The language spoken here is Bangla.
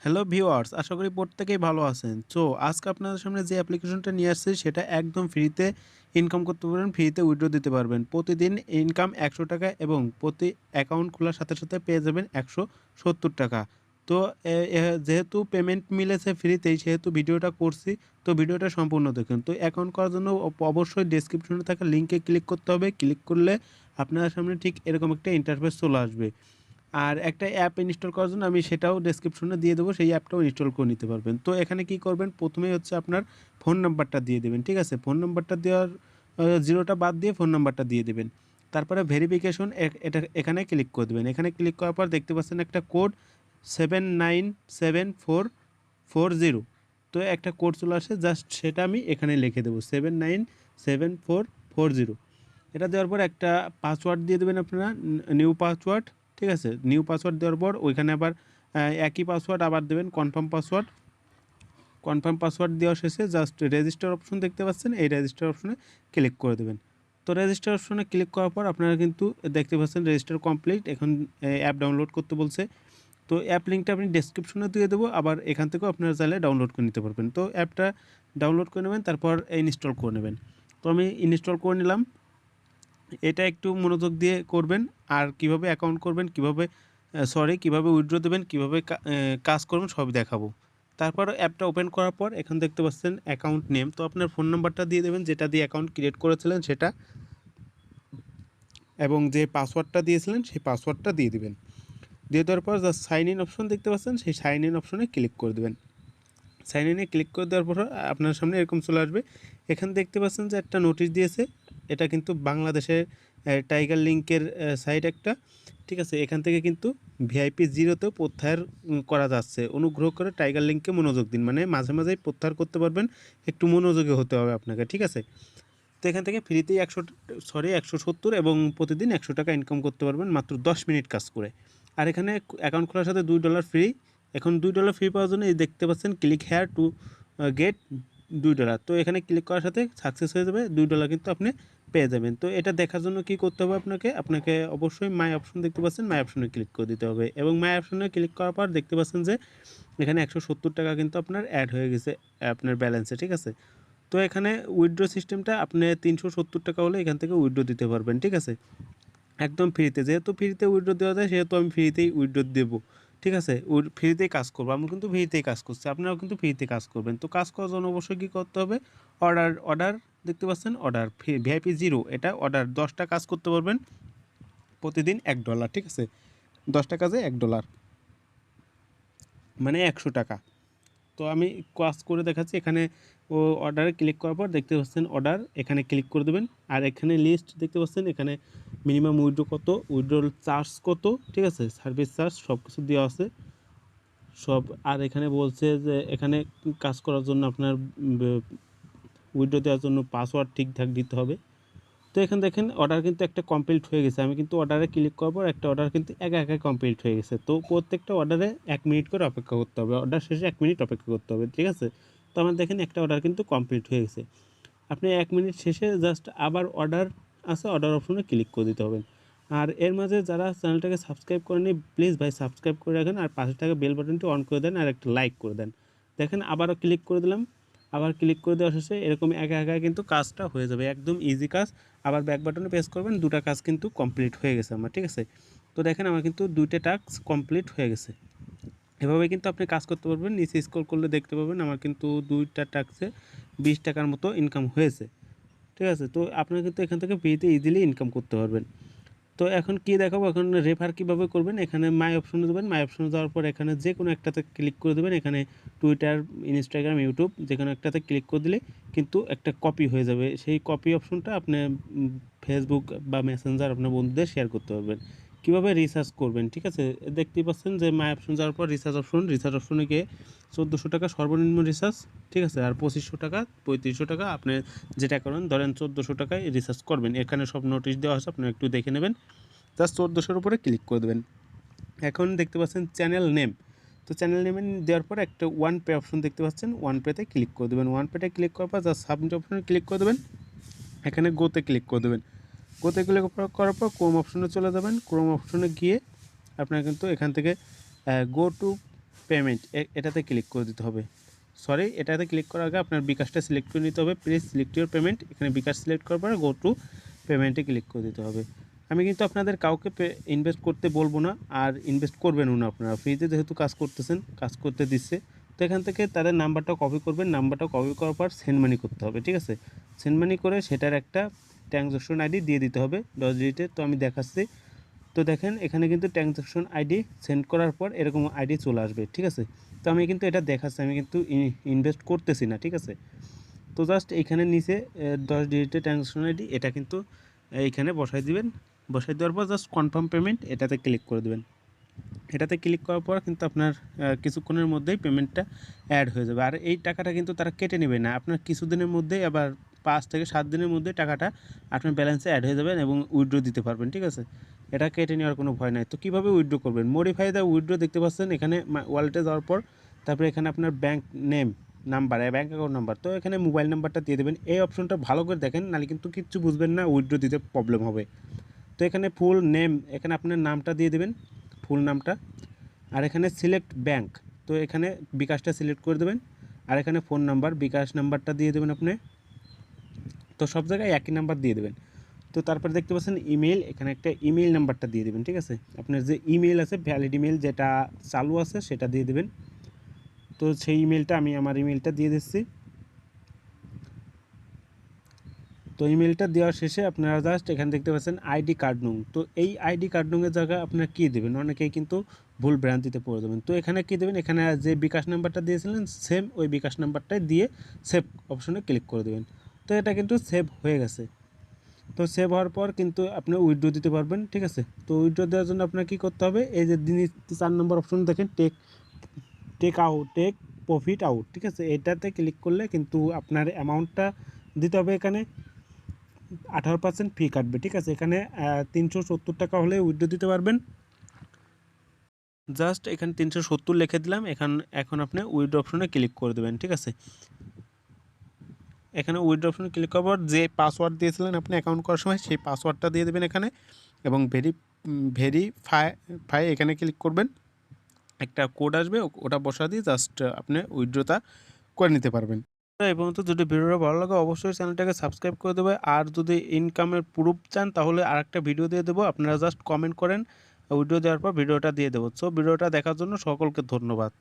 হ্যালো ভিউয়ার্স, আশা করি প্রত্যেকেই ভালো আছেন। সো আজকে আপনাদের সামনে যে অ্যাপ্লিকেশনটা নিয়ে আসছি সেটা একদম ফ্রিতে ইনকাম করতে পারবেন, ফ্রিতে উইথড্র দিতে পারবেন। প্রতিদিন ইনকাম ৳১০০ এবং প্রতি অ্যাকাউন্ট খোলার সাথে, সাথে পেয়ে যাবেন ৳১৭০। তো এ এ যেহেতু পেমেন্ট মিলেছে ফ্রিতেই সেহেতু ভিডিওটা করছি। তো ভিডিওটা সম্পূর্ণ দেখুন। তো অ্যাকাউন্ট করার জন্য অবশ্যই ডেসক্রিপশনে থাকা লিঙ্কে ক্লিক করতে হবে। ক্লিক করলে আপনার সামনে ঠিক এরকম একটা ইন্টারফেস চলে আসবে। আর একটা অ্যাপ ইনস্টল করার জন্য আমি সেটাও ডেসক্রিপশনে দিয়ে দেবো, সেই অ্যাপটাও ইনস্টল করে নিতে পারবেন। তো এখানে কি করবেন, প্রথমেই হচ্ছে আপনার ফোন নাম্বারটা দিয়ে দেবেন, ঠিক আছে? ফোন নাম্বারটা দেওয়ার জিরোটা বাদ দিয়ে ফোন নাম্বারটা দিয়ে দেবেন। তারপরে ভেরিফিকেশন এটা এখানে ক্লিক করে দেবেন। এখানে ক্লিক করার পর দেখতে পাচ্ছেন একটা কোড 7974440। তো একটা কোড চলে আসে, জাস্ট সেটা আমি এখানে লিখে দেবো 7974440। এটা দেওয়ার পর একটা পাসওয়ার্ড দিয়ে দেবেন আপনারা, নিউ পাসওয়ার্ড। ঠিক আছে, নিউ পাসওয়ার্ড দেওয়ার পর ওইখানে আবার একই পাসওয়ার্ড আবার দেবেন, কনফার্ম পাসওয়ার্ড। কনফার্ম পাসওয়ার্ড দেওয়া শেষে জাস্ট রেজিস্টার অপশন দেখতে পাচ্ছেন, এই রেজিস্টার অপশনে ক্লিক করে দেবেন। তো রেজিস্টার অপশনে ক্লিক করার পর আপনারা কিন্তু দেখতে পাচ্ছেন রেজিস্টার কমপ্লিট। এখন অ্যাপ ডাউনলোড করতে বলছে। তো অ্যাপ লিঙ্কটা আপনি ডেসক্রিপশনে দিয়ে দেবো, আবার এখান থেকেও আপনারা চাইলে ডাউনলোড করে নিতে পারবেন। তো অ্যাপটা ডাউনলোড করে নেবেন, তারপর ইনস্টল করে নেবেন। তো আমি ইনস্টল করে নিলাম। এটা একটু মনোযোগ দিয়ে করবেন। আর কিভাবে অ্যাকাউন্ট করবেন, কিভাবে উইথড্র দেবেন, কিভাবে কাজ করবেন সবই দেখাবো। তারপর অ্যাপটা ওপেন করার পর এখন দেখতে পাচ্ছেন অ্যাকাউন্ট নেম। তো আপনার ফোন নাম্বারটা দিয়ে দেবেন যেটা দিয়ে অ্যাকাউন্ট ক্রিয়েট করেছিলেন সেটা, এবং যে পাসওয়ার্ডটা দিয়েছিলেন সেই পাসওয়ার্ডটা দিয়ে দেবেন। দিয়ে দেওয়ার পর জাস্ট সাইন ইন অপশন দেখতে পাচ্ছেন, সেই সাইন ইন অপশনে ক্লিক করে দেবেন। সাইন ইনে ক্লিক করে দেওয়ার পর আপনার সামনে এরকম চলে আসবে। এখানে দেখতে পাচ্ছেন যে একটা নোটিশ দিয়েছে, এটা কিন্তু বাংলাদেশের টাইগার লিঙ্কের সাইট একটা। ঠিক আছে, এখান থেকে কিন্তু ভিআইপি জিরোতেও প্রত্যাহার করা যাচ্ছে। অনুগ্রহ করে টাইগার লিঙ্কে মনোযোগ দিন, মানে মাঝে মাঝেই প্রত্যাহার করতে পারবেন, একটু মনোযোগী হতে হবে আপনাকে। ঠিক আছে, তো এখান থেকে ফ্রিতেই 170 এবং প্রতিদিন ৳100 ইনকাম করতে পারবেন মাত্র 10 মিনিট কাজ করে। আর এখানে অ্যাকাউন্ট খোলার সাথে $2 ফ্রি। এখন $2 ফ্রি পাওয়ার জন্য এই দেখতে পাচ্ছেন ক্লিক হেয়ার টু গেট $2। তো এখানে ক্লিক করার সাথে সাকসেস হয়ে যাবে, $2 কিন্তু আপনি পেয়ে যাবেন। তো এটা দেখার জন্য কি করতে হবে আপনাকে অবশ্যই মাই অপশন দেখতে পাচ্ছেন, মাই অপশনে ক্লিক করে দিতে হবে। এবং মাই অপশনে ক্লিক করার পর দেখতে পাচ্ছেন যে এখানে ৳170 কিন্তু আপনার অ্যাড হয়ে গেছে আপনার ব্যালেন্সে। ঠিক আছে, তো এখানে উইথড্র সিস্টেমটা আপনি ৳370 হলে এখান থেকে উইথড্র দিতে পারবেন। ঠিক আছে, একদম ফ্রিতে। যেহেতু ফ্রিতে উইথড্র দেওয়া যায় সেহেতু আমি ফ্রিতেই উইথড্র দেবো। ঠিক আছে, ফ্রিতেই কাজ করবো, আমি কিন্তু ফ্রিতেই কাজ করছি, আপনারাও কিন্তু ফ্রিতে কাজ করবেন। তো কাজ করার জন্য অবশ্যই কী করতে হবে, অর্ডার দেখতে পাচ্ছেন, অর্ডার ভিআইপি জিরো, এটা অর্ডার 10টা কাজ করতে পারবেন, প্রতিদিন $1। ঠিক আছে, 10টা কাজে $1 মানে ৳100। তো আমি কাজ করে দেখাচ্ছি। এখানে অর্ডারে ক্লিক করার পর দেখতে পাচ্ছেন অর্ডার, এখানে ক্লিক করে দেবেন। আর এখানে লিস্ট দেখতে পাচ্ছেন, এখানে মিনিমাম উইথড্র কত, উইথড্রল চার্জ কত, ঠিক আছে, সার্ভিস চার্জ সব কিছু দেওয়া আছে সব। আর এখানে বলছে যে এখানে কাজ করার জন্য আপনার উইথড্র দেওয়ার জন্য পাসওয়ার্ড ঠিকঠাক দিতে হবে। তো এখানে দেখেন অর্ডার কিন্তু একটা কমপ্লিট হয়ে গেছে। আমি কিন্তু অর্ডারে ক্লিক করার পর একটা অর্ডার কিন্তু একা কমপ্লিট হয়ে গেছে। তো প্রত্যেকটা অর্ডারে 1 মিনিট করে অপেক্ষা করতে হবে, অর্ডার শেষে 1 মিনিট অপেক্ষা করতে হবে। ঠিক আছে, তো আমার দেখেন একটা অর্ডার কিন্তু কমপ্লিট হয়ে গেছে। আপনি 1 মিনিট শেষে জাস্ট আবার অর্ডার আছে, অর্ডার অপশনে ক্লিক করে দিতে হবে। আর এর মাঝে যারা চ্যানেলটাকে সাবস্ক্রাইব করেনি প্লিজ ভাই সাবস্ক্রাইব করে রাখেন, আর পাশে থাকা বেল বাটনটি অন করে দেন, আর একটা লাইক করে দেন। দেখেন আবারও ক্লিক করে দিলাম, আবার ক্লিক করে দেওয়া শেষে এরকম একা কিন্তু কাজটা হয়ে যাবে, একদম ইজি কাজ। আবার ব্যাক বাটনে প্রেস করবেন, 2টা কাজ কিন্তু কমপ্লিট হয়ে গেছে আমার। ঠিক আছে, তো দেখেন আমার কিন্তু 2টা টাস্ক কমপ্লিট হয়ে গেছে। এভাবে কিন্তু আপনি কাজ করতে পারবেন। নিচে স্ক্রল করলে দেখতে পাবেন আমার কিন্তু 2টা টাস্কে $20 মতো ইনকাম হয়েছে। ঠিক আছে, তো আপনারা কিন্তু এখান থেকে ফ্রিতে ইজিলি ইনকাম করতে পারবেন। তো এখন কি দেখাবো, এখন রেফার কীভাবে করবেন। এখানে মাই অপশনে দেবেন, মাই অপশনে যাওয়ার পর এখানে যে কোনো একটাতে ক্লিক করে দেবেন। এখানে টুইটার, ইনস্টাগ্রাম, ইউটিউব যে কোনো একটাতে ক্লিক করে দিলে কিন্তু একটা কপি হয়ে যাবে। সেই কপি অপশনটা আপনি ফেসবুক বা মেসেঞ্জার আপনার বন্ধুদের শেয়ার করতে পারবেন। কীভাবে রিসার্চ করবেন, ঠিক আছে, দেখতেই পাচ্ছেন যে মাই অপশন যাওয়ার পর রিসার্চ অপশনে গিয়ে $1400 সর্বনিম্ন রিসার্চ। ঠিক আছে, আর $2500, $3500 আপনি যেটা করেন, ধরেন $1400 রিসার্চ করবেন। এখানে সব নোটিশ দেওয়া আছে, আপনারা একটু দেখে নেবেন। জাস্ট 1400-র উপরে ক্লিক করে দেবেন। এখন দেখতে পাচ্ছেন চ্যানেল নেম। তো চ্যানেল নেমে দেওয়ার পর একটা ওয়ান পে অপশন দেখতে পাচ্ছেন, ওয়ান পেতে ক্লিক করে দেবেন। ওয়ান পেতে ক্লিক করার পর জাস্ট সাবমিট অপশনে ক্লিক করে দেবেন। এখানে গোতে ক্লিক করে দেবেন। গোতে ক্লিক করার পর ক্রোম অপশনে চলে যাবেন। ক্রোম অপশনে গিয়ে আপনারা কিন্তু এখান থেকে গো টু পেমেন্ট এটাতে ক্লিক করে দিতে হবে। সরি, এটাতে ক্লিক করার আগে আপনার বিকাশটা সিলেক্ট করে নিতে হবে। প্লিজ সিলেক্ট ইউর পেমেন্ট, এখানে বিকাশ সিলেক্ট করার পরে গো টু পেমেন্টে ক্লিক করে দিতে হবে। আমি কিন্তু আপনাদের কাউকে ইনভেস্ট করতে বলবো না, আর ইনভেস্ট করবেনও না। আপনারা ফ্রিতে যেহেতু কাজ করতেছেন, কাজ করতে দিচ্ছে, তো এখান থেকে তাদের নাম্বারটা কপি করবেন। নাম্বারটা কপি করার পর সেন্ড মানি করতে হবে, ঠিক আছে। সেন্ড মানি করে সেটার একটা ট্রানজ্যাকশন আইডি দিয়ে দিতে হবে 10 ডিজিটের। তো আমি দেখাচ্ছি। তো দেখেন এখানে কিন্তু ট্রানজ্যাকশন আইডি সেন্ড করার পর এরকম আইডি চলে আসবে, ঠিক আছে। তো আমি কিন্তু এটা দেখাচ্ছি, আমি কিন্তু ইনভেস্ট করতেছি না, ঠিক আছে। তো জাস্ট এইখানে নিচে 10 ডিজিটের ট্রানজ্যাকশন আইডি এটা কিন্তু এইখানে বসাই দিবেন। বসাই দেওয়ার পর জাস্ট কনফার্ম পেমেন্ট এটাতে ক্লিক করে দেবেন। এটাতে ক্লিক করার পর কিন্তু আপনার কিছুক্ষণের মধ্যেই পেমেন্টটা অ্যাড হয়ে যাবে। আর এই টাকাটা কিন্তু তারা কেটে নেবে না, আপনার কিছুদিনের মধ্যেই, আবার 5 থেকে 7 দিনের মধ্যে টাকাটা আপনার ব্যালেন্সে অ্যাড হয়ে যাবেন এবং উইথড্র দিতে পারবেন, ঠিক আছে। এটা কেটে নেওয়ার কোনো ভয় নাই। তো কীভাবে উইথড্র করবেন? মডিফাই দ্য উইথড্র দেখতে পাচ্ছেন এখানে ওয়ালেটে যাওয়ার পর, তারপরে এখানে আপনার bank name number, bank account number, তো এখানে মোবাইল নাম্বারটা দিয়ে দেবেন। এই অপশনটা ভালো করে দেখেন, নাহলে কিন্তু কিচ্ছু বুঝবেন না, উইথড্র দিতে প্রবলেম হবে। তো এখানে ফুল নেম, এখানে আপনার নামটা দিয়ে দেবেন, ফুল নামটা। আর এখানে সিলেক্ট ব্যাঙ্ক, তো এখানে বিকাশটা সিলেক্ট করে দেবেন। আর এখানে ফোন নাম্বার, বিকাশ নাম্বারটা দিয়ে দেবেন আপনি। তো সব জায়গায় একই নাম্বার দিয়ে দেবেন। তো তারপরে দেখতে পাচ্ছেন ইমেল, এখানে একটা ইমেল নাম্বারটা দিয়ে দেবেন, ঠিক আছে। আপনার যে ইমেল আছে, ভ্যালিড ইমেল যেটা চালু আছে সেটা দিয়ে দেবেন। তো সেই ইমেলটা, আমি আমার ইমেলটা দিয়ে দিচ্ছি। তো ইমেলটা দেওয়ার শেষে আপনারা জাস্ট এখানে দেখতে পাচ্ছেন আইডি কার্ড নং। তো এই আইডি কার্ড নংয়ের জায়গায় আপনারা কী দেবেন? অনেকেই কিন্তু ভুল ভ্রান্তিতে পড়ে দেবেন। তো এখানে কী দেবেন? এখানে যে বিকাশ নাম্বারটা দিয়েছিলেন সেম ওই বিকাশ নাম্বারটাই দিয়ে সেভ অপশনে ক্লিক করে দেবেন। তো এটা কিন্তু সেভ হয়ে গেছে। তো সেভ হওয়ার পর কিন্তু আপনি উইথড্র দিতে পারবেন, ঠিক আছে। তো উইথড্র দেওয়ার জন্য আপনার কী করতে হবে? এই যে 4 নম্বর অপশন দেখেন, টেক প্রফিট আউট, ঠিক আছে। এটাতে ক্লিক করলে কিন্তু আপনার অ্যামাউন্টটা দিতে হবে। এখানে 18% ফি কাটবে, ঠিক আছে। এখানে 370 টাকা হলে উইথড্র দিতে পারবেন। জাস্ট এখানে 370 লিখে দিলাম। এখন আপনি উইথড্র অপশনে ক্লিক করে দেবেন, ঠিক আছে। এখানে উইথড্র অপশনে ক্লিক করার পর যে পাসওয়ার্ড দিয়েছিলেন আপনি অ্যাকাউন্ট করার সময়, সেই পাসওয়ার্ডটা দিয়ে দেবেন এখানে, এবং ভেরিফাই এখানে ক্লিক করবেন। একটা কোড আসবে, ওটা বসা দিয়ে জাস্ট আপনি উইথড্রটা করে নিতে পারবেন। এই পর্যন্ত। যদি ভিডিওটা ভালো লাগে অবশ্যই চ্যানেলটাকে সাবস্ক্রাইব করে দেবে। আর যদি ইনকামের প্রুফ চান তাহলে আরেকটা ভিডিও দিয়ে দেবো, আপনারা জাস্ট কমেন্ট করেন, ভিডিও দেওয়ার পর ভিডিওটা দিয়ে দেবো। সো ভিডিওটা দেখার জন্য সকলকে ধন্যবাদ।